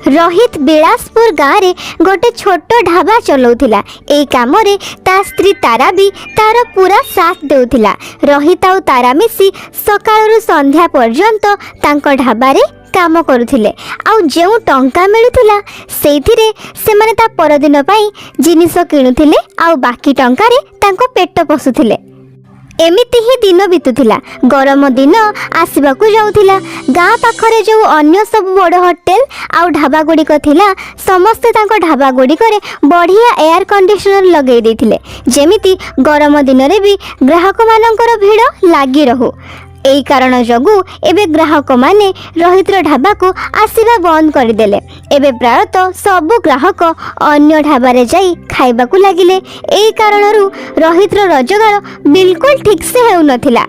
रोहित बिलासपुर गाँव रे गोटे छोट ढाबा चलाउथिला। एई काम रे ता स्त्री तारा भी तार पूरा साथ देउथिला। रोहित आउ तारा मिसी सकाळरू संध्या पर्यंत तांको ढाबा रे काम करुथिले। आउ जेउ टंका मिलुथिला सेइथिरे सेमाने ता परदिन पई जिनिस किणुथिले आउ बाकी टंका रे तांको पेट पोसुथिले। एमिति ही दिन बीतुथिला। गरम दिन आसबाकू जाउथिला। गाँ पाखरे जो अन्य सब बड़ होटेल आउ ढाबा गुड़िक थिला समस्ते तांको ढाबा गुड़िकरे बढ़िया एयर कंडीशनर लगेई देथिले जेमिति गरम दिन रे भी ग्राहक मानकर भीड़ लागी रहू। एई कारण जगू एबे ग्राहक माने रोहितर ढाबा को आसीबा बंद करदेले। एबे प्रायतः सबु ग्राहक अन्य ढाबा रे जाई खाइबाकू लागिले। एई कारणरू रोहितर रोजगार बिल्कुल ठीक से हेउ नथिला।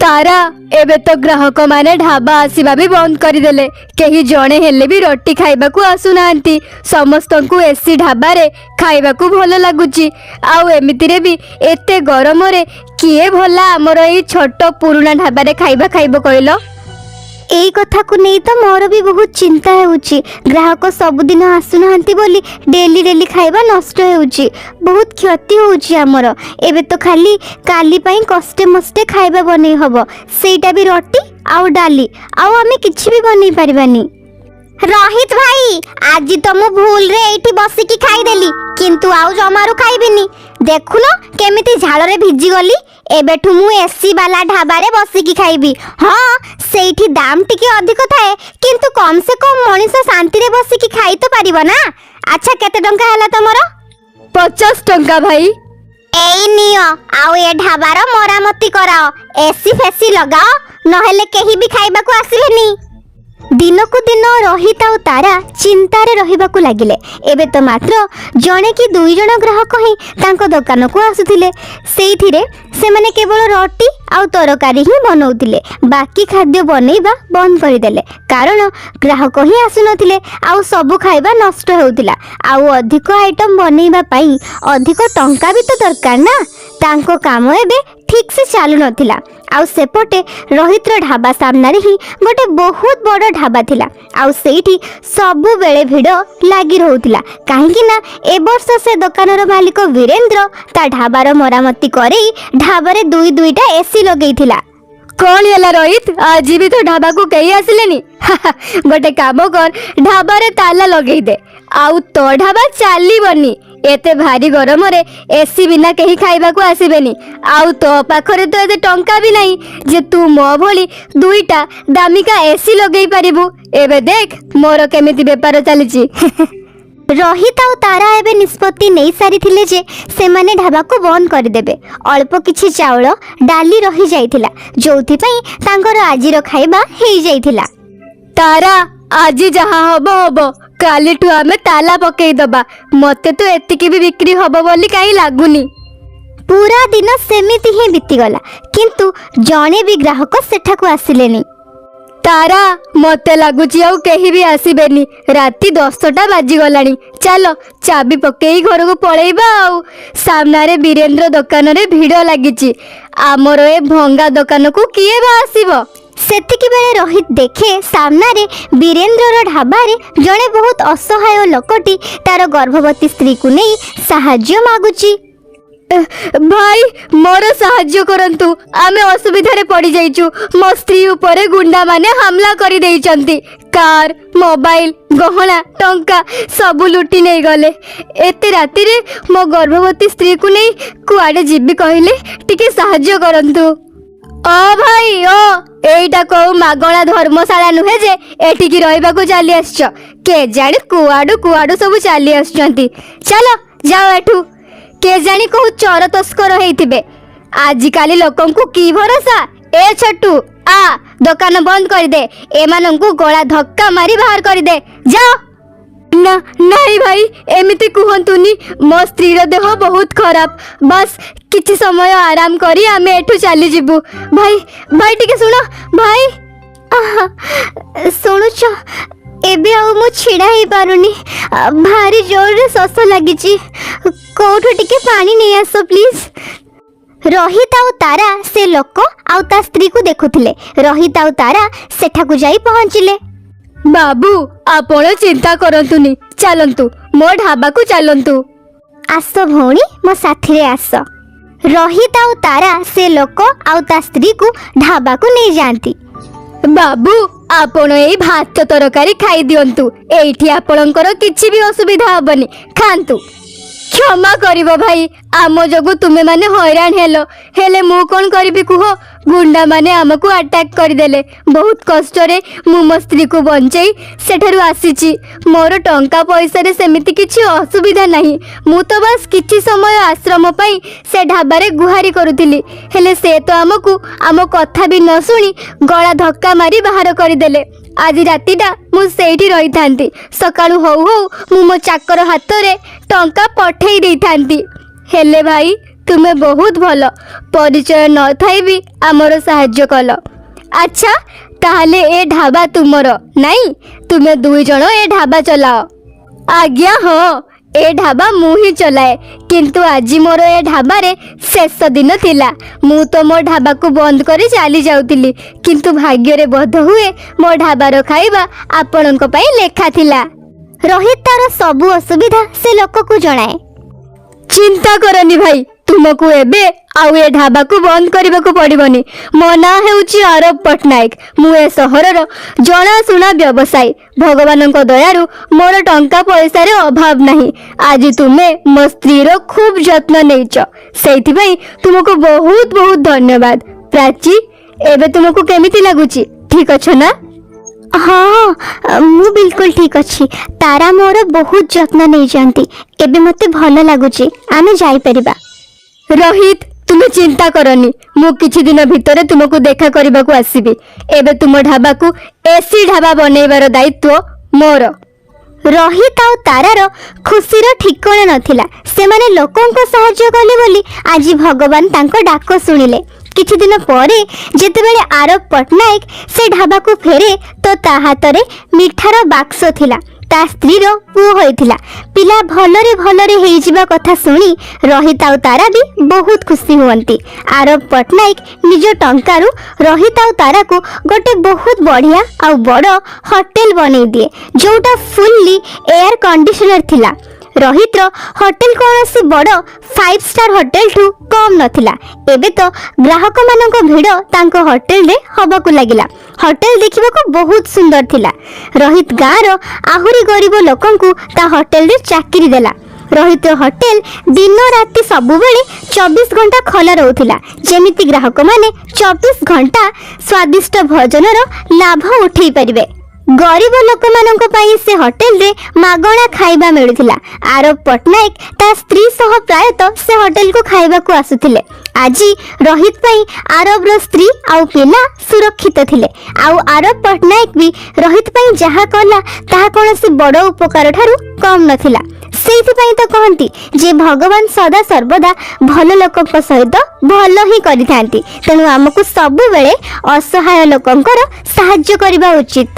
तारा एबे तो ग्राहक माने ढाबा आसीबा भी बंद करदेले। केही जणे हेले भी रोटी खाइबाकू आसुनांती। समस्तंकू एसी ढाबा रे खाइबाकू भल लागुची। आउ एमिति रे भी एते गरम रे किए भला हमर एई छोट पुराना ढाबा रे खाइबा खाइबो कहलो। एई कथा को नहीं तो मोर भी बहुत चिंता हेउची। ग्राहक सबुदिन आसुनांती बोली डेली डेली खाइबा नष्ट हेउची। बहुत क्षति होउची हमर। एबे तो खाली काली पई कष्टे मष्टे खाइबा बनै हबो। सेटा भी रोटी आउ डाली आउ आमे किछि भी बनै परिबानी। रोहित भाई आज तो मु भूल रे एठी बसी की खाई देली किंतु आउ जमारू खाइबिनी। देखुनो केमिति झाल रे भिजी गली। एबेठु मु एसी वाला ढाबा रे बसी की खाइबी। हाँ सेठी दाम टिके अधिक थाए किंतु कम से कम मनीष शांति रे बसी की खाई तो परिबो ना। अच्छा केते टंका हला तमरो? 50 टंका भाई। एई नियो आउ ए ढाबार मरामती कराओ। एसी फेसी लगाओ नहेले केही भी खाइबा को आसीबेनी। दिन को दिन रोहित आउ तारा चिंतारे रहिबाकू लागिले। एबे तो मात्र जणे कि दुई जण ग्राहक ही तांको दुकान को आसुथिले। सेइथिरे सेमाने केवल रोटी आउ तरकारी ही बनाउथिले। बाकी खाद्य बनैबा बंद करदेले कारण ग्राहक ही आसुनथिले आउ सब खाइबा नष्ट हेउथिला। आउ अधिक आइटम बनैबा पई अधिक टंका भी तो दरकार ना। तांको काम एबे ठीक से चालू नथिला। आउ सेपटे रोहितर ढाबा सामने ही गोटे बहुत बड़ ढाबा थिला। आउ सेठी सबु बेले भिड़ लागी रहउथिला काहेकि ना ए वर्ष से दुकानर मालिक वीरेंद्र ता ढाबार मरामती करई ढाबारे दुई दुईटा एसी लगेइथिला। कौन हैला रोहित आज भी तो ढाबा को कहीं आसिलेनी? गोटे काम कर ढाबा रे ताला लगेई दे आउ तो ढाबा चलीबनी। एते भारी गरम रे एसी बिना कहीं खाइबा को आसीबेनी। आउ तो पाखरे तो एते टंका भी नहीं जे तू मो भली दुईटा दामिका एसी लगेई परिबू। एबे देख मोर केमिति बेपार चलीची। रोहित आउ तारा एबे निष्पत्ति नहीं सारी थिले जे सेमाने ढाबा को बंद कर देबे। अल्प किछि चाउल डाली रही जाइथिला जोथि पई तांकर आजिर खाइबा हेई जाइथिला। तारा आज जहाँ हब हब कालीठू आमे ताला पकई दबा। मते तो एतिकी भी बिक्री हब बोली कहीं लागुनी। पूरा दिन सेमिति ही बीतीगला किंतु जणे भी ग्राहक सेठा को आसिलेनी। तारा मते लगुची आउ केही भी आसीबेनी। राती 10टा बाजी गलानी। चलो चाबी पकेई घर को पळेइबा। आउ सामना रे वीरेंद्र दुकान रे भीड़ लागिची। आमर ए भंगा दुकान को किए बा आसीबो? सेतिकी बेले रोहित देखे सामना रे वीरेंद्र ढाबा रे जणे बहुत असहाय लोकटी तार गर्भवती स्त्री को नहीं साहाय्य मागुची। भाई मोर साहाय्य करंतु आमे असुविधा रे पड़ी जाइचु। मो स्त्री ऊपर गुंडा माने हमला करी देइचंती। कार मोबाइल गहना टंका सबु लुटी नहीं गले। एते राती रे मो गर्भवती स्त्री को नहीं कुआडे जीबी कहले टिके साहाय्य करंतु। ओ भाई ओ एइटा को मागणा धर्मशाला नुहे जे एटिकी रहिबा को चली आछछ। के जाने कुआडू कुआडू सब चली आछछंती। चलो जाओ एठू। के जानी कहू चोर तस्कर हेइथिबे। आजिकाली लोकन को की भरोसा। ए छोटू आ दुकान बंद कर दे। एमान को गोला धक्का मारी बाहर कर दे जाओ। ना नहीं भाई एमिति कुहंतुनी। मो स्त्री रो देह बहुत खराब। बस किछि समय आराम करी आमे एठू चली जिबू। भाई भाई टिके सुनो भाई। सुनुछ एबे आउ मु छिड़ा ही पारुनी। भारी जोर रे शोष लागिची। कोठो टिके पानी नहीं आसो प्लीज। रोहित आउ तारा से लोक आउ ता स्त्री को देखुथिले। रोहित आउ तारा सेठा को जाई पहुंचिले। ବାବୁ ଆପଣ ଚିନ୍ତା କରନ୍ତୁନି, ଚାଲନ୍ତୁ ମୋ ଢାବାକୁ ଚାଲନ୍ତୁ। ଆସ ଭଉଣୀ, ମୋ ସାଥିରେ ଆସ। ରୋହିତ ଆଉ ତାରା ସେ ଲୋକ ଆଉ ତା ସ୍ତ୍ରୀକୁ ଢାବାକୁ ନେଇଯାଆନ୍ତି। ବାବୁ ଆପଣ ଏଇ ଭାତ ତରକାରୀ ଖାଇଦିଅନ୍ତୁ, ଏଇଠି ଆପଣଙ୍କର କିଛି ବି ଅସୁବିଧା ହବନି, ଖାଆନ୍ତୁ। କ୍ଷମା କରିବ ଭାଇ, ଆମ ଯୋଗୁଁ ତୁମେ ମାନେ ହଇରାଣ ହେଲେ ମୁଁ କ'ଣ କରିବି କୁହ? ଗୁଣ୍ଡା ମାନେ ଆମକୁ ଆଟାକ୍ କରିଦେଲେ। ବହୁତ କଷ୍ଟରେ ମୁଁ ମୋ ସ୍ତ୍ରୀକୁ ବଞ୍ଚେଇ ସେଠାରୁ ଆସିଛି। ମୋର ଟଙ୍କା ପଇସାରେ ସେମିତି କିଛି ଅସୁବିଧା ନାହିଁ। ମୁଁ ତ ବାସ୍ କିଛି ସମୟ ଆଶ୍ରମ ପାଇଁ ସେ ଢାବାରେ ଗୁହାରି କରୁଥିଲି, ହେଲେ ସେ ତ ଆମକୁ ଆମ କଥା ବି ନ ଶୁଣି ଗଳା ଧକ୍କା ମାରି ବାହାର କରିଦେଲେ। ଆଜି ରାତିଟା ମୁଁ ସେଇଠି ରହିଥାନ୍ତି, ସକାଳୁ ହଉ ହଉ ମୁଁ ମୋ ଚାକର ହାତରେ ଟଙ୍କା ପଠେଇ ଦେଇଥାନ୍ତି। ହେଲେ ଭାଇ ତୁମେ ବହୁତ ଭଲ, ପରିଚୟ ନଥାଇ ବି ଆମର ସାହାଯ୍ୟ କଲ। ଆଚ୍ଛା ତାହେଲେ ଏ ଢାବା ତୁମର ନାଇଁ? ତୁମେ 2 ଜଣ ଏ ଢାବା ଚଲାଅ? ଆଜ୍ଞା ହଁ, ଏ ଢାବା ମୁଁ ହିଁ ଚଲାଏ, କିନ୍ତୁ ଆଜି ମୋର ଏ ଢାବାରେ ଶେଷ ଦିନ ଥିଲା। ମୁଁ ତ ମୋ ଢାବାକୁ ବନ୍ଦ କରି ଚାଲି ଯାଉଥିଲି, କିନ୍ତୁ ଭାଗ୍ୟରେ ବୋଧ ହୁଏ ମୋ ଢାବାର ଖାଇବା ଆପଣଙ୍କ ପାଇଁ ଲେଖା ଥିଲା। ରୋହିତ ତାର ସବୁ ଅସୁବିଧା ସେ ଲୋକକୁ ଜଣାଏ। ଚିନ୍ତା କରନି ଭାଇ, ତୁମକୁ ଏବେ ଆଉ ଏ ଢାବାକୁ ବନ୍ଦ କରିବାକୁ ପଡ଼ିବନି। ମୋ ନାଁ ହେଉଛି ଆରବ ପଟ୍ଟନାୟକ, ମୁଁ ଏ ସହରର ଜଣାଶୁଣା ବ୍ୟବସାୟୀ। ଭଗବାନଙ୍କ ଦୟାରୁ ମୋର ଟଙ୍କା ପଇସାରେ ଅଭାବ ନାହିଁ। ଆଜି ତୁମେ ମୋ ସ୍ତ୍ରୀର ଖୁବ୍ ଯତ୍ନ ନେଇଛ, ସେଇଥିପାଇଁ ତୁମକୁ ବହୁତ ବହୁତ ଧନ୍ୟବାଦ। ପ୍ରାଚୀ, ଏବେ ତୁମକୁ କେମିତି ଲାଗୁଛି? ଠିକ୍ ଅଛ ନା? ହଁ, ମୁଁ ବିଲକୁଲ ଠିକ୍ ଅଛି। ତାରା ମୋର ବହୁତ ଯତ୍ନ ନେଇଛନ୍ତି, ଏବେ ମୋତେ ଭଲ ଲାଗୁଛି। ଆମେ ଯାଇପାରିବା। ରୋହିତ ତୁମେ ଚିନ୍ତା କରନି, ମୁଁ କିଛି ଦିନ ଭିତରେ ତୁମକୁ ଦେଖା କରିବାକୁ ଆସିବି। ଏବେ ତୁମ ଢାବାକୁ ଏସି ଢାବା ବନେଇବାର ଦାୟିତ୍ୱ ମୋର। ରୋହିତ ଆଉ ତାରାର ଖୁସିର ଠିକଣା ନଥିଲା। ସେମାନେ ଲୋକଙ୍କ ସାହାଯ୍ୟ କଲେ ବୋଲି ଆଜି ଭଗବାନ ତାଙ୍କ ଡାକ ଶୁଣିଲେ। କିଛି ଦିନ ପରେ ଯେତେବେଳେ ଆରବ ପଟ୍ଟନାୟକ ସେ ଢାବାକୁ ଫେରେ ତ ତା ହାତରେ ମିଠାର ବାକ୍ସ ଥିଲା। ତା ସ୍ତ୍ରୀର ପୁଅ ହୋଇଥିଲା। ପିଲା ଭଲରେ ଭଲରେ ହେଇଯିବା କଥା ଶୁଣି ରୋହିତ ଆଉ ତାରା ବି ବହୁତ ଖୁସି ହୁଅନ୍ତି। ଆରବ ପଟ୍ଟନାୟକ ନିଜ ଟଙ୍କାରୁ ରୋହିତ ଆଉ ତାରାକୁ ଗୋଟେ ବହୁତ ବଢ଼ିଆ ଆଉ ବଡ଼ ହୋଟେଲ ବନେଇ ଦିଏ, ଯୋଉଟା ଫୁଲ୍ଲି ଏୟାର କଣ୍ଡିସନର ଥିଲା। ରୋହିତର ହୋଟେଲ କୌଣସି ବଡ଼ 5 ଷ୍ଟାର ହୋଟେଲଠୁ କମ୍ ନଥିଲା। ଏବେ ତ ଗ୍ରାହକମାନଙ୍କ ଭିଡ଼ ତାଙ୍କ ହୋଟେଲରେ ହେବାକୁ ଲାଗିଲା। ହୋଟେଲ ଦେଖିବାକୁ ବହୁତ ସୁନ୍ଦର ଥିଲା। ରୋହିତ ଗାଁର ଆହୁରି ଗରିବ ଲୋକଙ୍କୁ ତା ହୋଟେଲରେ ଚାକିରି ଦେଲା। ରୋହିତର ହୋଟେଲ ଦିନ ରାତି ସବୁବେଳେ 24 ଘଣ୍ଟା ଖୋଲା ରହୁଥିଲା, ଯେମିତି ଗ୍ରାହକମାନେ 24 ଘଣ୍ଟା ସ୍ୱାଦିଷ୍ଟ ଭୋଜନର ଲାଭ ଉଠାଇ ପାରିବେ। ଗରିବ ଲୋକମାନଙ୍କ ପାଇଁ ସେ ହୋଟେଲରେ ମାଗଣା ଖାଇବା ମିଳୁଥିଲା। ଆରବ ପଟ୍ଟନାୟକ ତା ସ୍ତ୍ରୀ ସହ ପ୍ରାୟତଃ ସେ ହୋଟେଲକୁ ଖାଇବାକୁ ଆସୁଥିଲେ। ଆଜି ରୋହିତ ପାଇଁ ଆରବର ସ୍ତ୍ରୀ ଆଉ ପିଲା ସୁରକ୍ଷିତ ଥିଲେ। ଆଉ ଆରବ ପଟ୍ଟନାୟକ ବି ରୋହିତ ପାଇଁ ଯାହା କଲା ତାହା କୌଣସି ବଡ଼ ଉପକାର ଠାରୁ କମ୍ ନଥିଲା। ସେଇଥିପାଇଁ ତ କହନ୍ତି ଯେ ଭଗବାନ ସଦା ସର୍ବଦା ଭଲ ଲୋକଙ୍କ ସହିତ ଭଲ ହିଁ କରିଥାନ୍ତି। ତେଣୁ ଆମକୁ ସବୁବେଳେ ଅସହାୟ ଲୋକଙ୍କର ସାହାଯ୍ୟ କରିବା ଉଚିତ।